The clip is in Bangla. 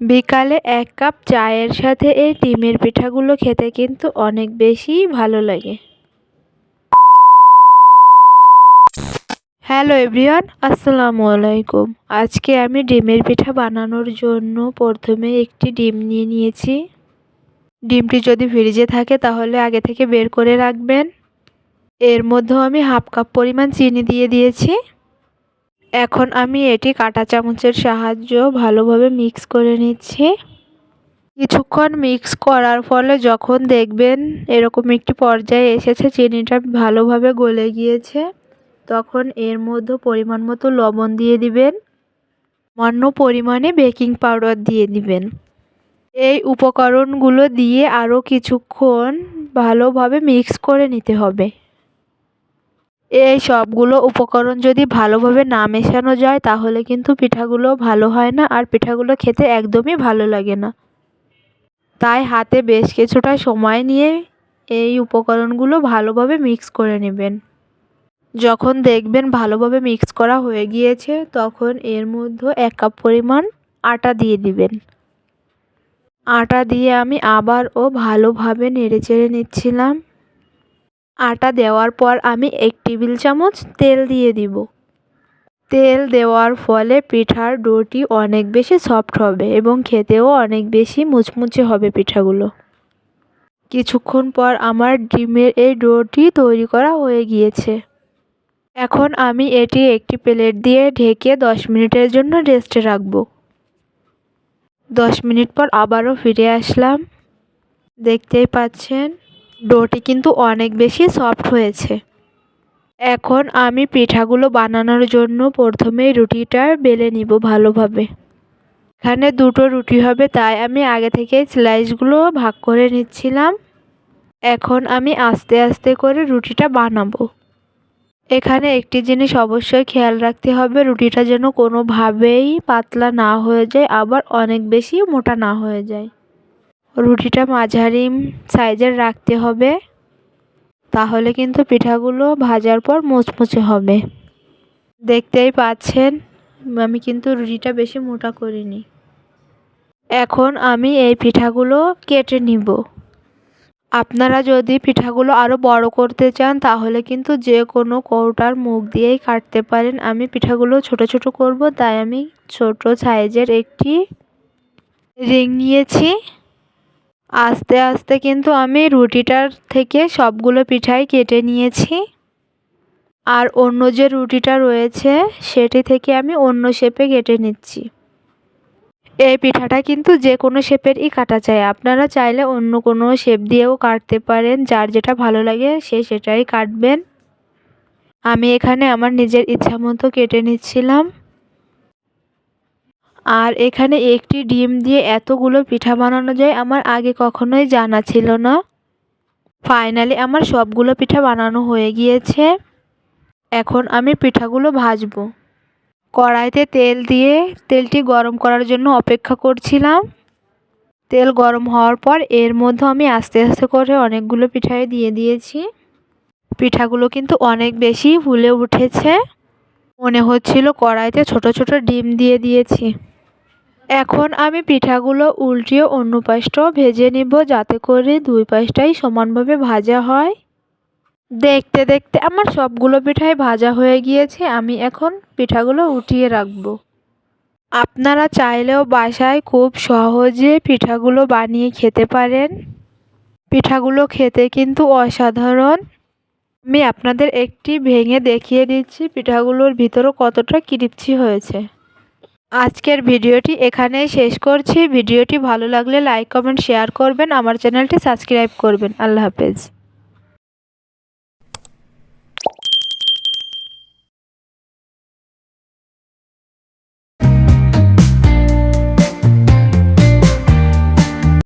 বিকালে ১ কাপ চায়ের সাথে এই ডিমের পিঠাগুলো খেতে কিন্তু অনেক বেশি ভালো লাগে। হ্যালো এভরিওয়ান, আসসালামু আলাইকুম। আজকে আমি ডিমের পিঠা বানানোর জন্য প্রথমে একটি ডিম নিয়ে নিয়েছি। ডিমটি যদি ফ্রিজে থাকে তাহলে আগে থেকে বের করে রাখবেন। এর মধ্যেও আমি 1/2 কাপ পরিমাণ চিনি দিয়ে দিয়েছি। এখন আমি এটি কাঁটা চামচের সাহায্যে ভালোভাবে মিক্স করে নিচ্ছি। কিছুক্ষণ মিক্স করার ফলে যখন দেখবেন এরকম একটি পর্যায়ে এসেছে, চিনিটা ভালোভাবে গলে গিয়েছে, তখন এর মধ্যে পরিমাণ মতো লবণ দিয়ে দিবেন, সামান্য পরিমাণে বেকিং পাউডার দিয়ে দিবেন। এই উপকরণগুলো দিয়ে আরও কিছুক্ষণ ভালোভাবে মিক্স করে নিতে হবে। এই সবগুলো উপকরণ যদি ভালোভাবে না মেশানো যায় তাহলে কিন্তু পিঠাগুলো ভালো হয় না, আর পিঠাগুলো খেতে একদমই ভালো লাগে না। তাই হাতে বেশ কিছুটা সময় নিয়ে এই উপকরণগুলো ভালোভাবে মিক্স করে নেবেন। যখন দেখবেন ভালোভাবে মিক্স করা হয়ে গিয়েছে তখন এর মধ্যে 1 কাপ পরিমাণ আটা দিয়ে দিবেন। আটা দিয়ে আমি আবারও ভালোভাবে নেড়েচেড়ে নিচ্ছিলাম। আটা দেওয়ার পর আমি 1 টেবিল চামচ তেল দিয়ে দিব। তেল দেওয়ার ফলে পিঠার ডোটি অনেক বেশি সফট হবে এবং খেতেও অনেক বেশি মুচমুচে হবে পিঠাগুলো। কিছুক্ষণ পর আমার ডিমের এই ডোটি তৈরি করা হয়ে গিয়েছে। এখন আমি এটি একটি প্লেট দিয়ে ঢেকে 10 মিনিটের জন্য রেস্টে রাখব। 10 মিনিট পর আবারও ফিরে আসলাম। দেখতেই পাচ্ছেন ডোটি কিন্তু অনেক বেশি সফট হয়েছে। এখন আমি পিঠাগুলো বানানোর জন্য প্রথমেই রুটিটা বেলে নিব ভালোভাবে। এখানে 2টো রুটি হবে, তাই আমি আগে থেকেই স্লাইসগুলো ভাগ করে নিচ্ছিলাম। এখন আমি আস্তে আস্তে করে রুটিটা বানাবো। এখানে একটি জিনিস অবশ্যই খেয়াল রাখতে হবে, রুটিটা যেন কোনোভাবেই পাতলা না হয়ে যায়, আবার অনেক বেশি মোটা না হয়ে যায়। রুটিটা মাঝারি সাইজের রাখতে হবে, তাহলে কিন্তু পিঠাগুলো ভাজার পর মুচমুচে হবে। দেখতেই পাচ্ছেন আমি কিন্তু রুটিটা বেশি মোটা করিনি। এখন আমি এই পিঠাগুলো কেটে নিব। আপনারা যদি পিঠাগুলো আরও বড় করতে চান তাহলে কিন্তু যে কোনো কৌটার মুখ দিয়েই কাটতে পারেন। আমি পিঠাগুলো ছোট ছোট করব, তাই আমি ছোট সাইজের একটি রিং নিয়েছি। আস্তে আস্তে কিন্তু আমি রুটিটার থেকে সবগুলো পিঠাই কেটে নিয়েছি, আর অন্য যে রুটিটা রয়েছে সেটি থেকে আমি অন্য শেপে কেটে নিচ্ছি। এই পিঠাটা কিন্তু যে কোনো শেপেরই কাটা যায়, আপনারা চাইলে অন্য কোনো শেপ দিয়েও কাটতে পারেন, যার যেটা ভালো লাগে সে সেটাই কাটবেন। আমি এখানে আমার নিজের ইচ্ছা মতো কেটে নিচ্ছিলাম। আর এখানে একটি ডিম দিয়ে এতগুলো পিঠা বানানো যায় আমার আগে কখনোই জানা ছিল না। ফাইনালি আমার সবগুলো পিঠা বানানো হয়ে গিয়েছে। এখন আমি পিঠাগুলো ভাজবো। কড়াইতে তেল দিয়ে তেলটি গরম করার জন্য অপেক্ষা করছিলাম। তেল গরম হওয়ার পর এর মধ্যে আমি আস্তে আস্তে করে অনেকগুলো পিঠাই দিয়ে দিয়েছি। পিঠাগুলো কিন্তু অনেক বেশি ফুলে উঠেছে, মনে হচ্ছিল কড়াইতে ছোট ছোট ডিম দিয়ে দিয়েছি। এখন আমি পিঠাগুলো উল্টিয়ে অন্য পাশটাও ভেজে নিব, যাতে করে 2 পাশটাই সমানভাবে ভাজা হয়। দেখতে দেখতে আমার সবগুলো পিঠাই ভাজা হয়ে গিয়েছে। আমি এখন পিঠাগুলো উঠিয়ে রাখব। আপনারা চাইলেও বাসায় খুব সহজে পিঠাগুলো বানিয়ে খেতে পারেন। পিঠাগুলো খেতে কিন্তু অসাধারণ। আমি আপনাদের একটি ভেঙে দেখিয়ে দিচ্ছি পিঠাগুলোর ভিতরে কতটা ক্রিস্পি হয়েছে। আজকের ভিডিওটি এখানেই শেষ করছি। ভিডিওটি ভালো লাগলে লাইক কমেন্ট শেয়ার করবেন, আমার চ্যানেলটি সাবস্ক্রাইব করবেন। আল্লাহ হাফেজ।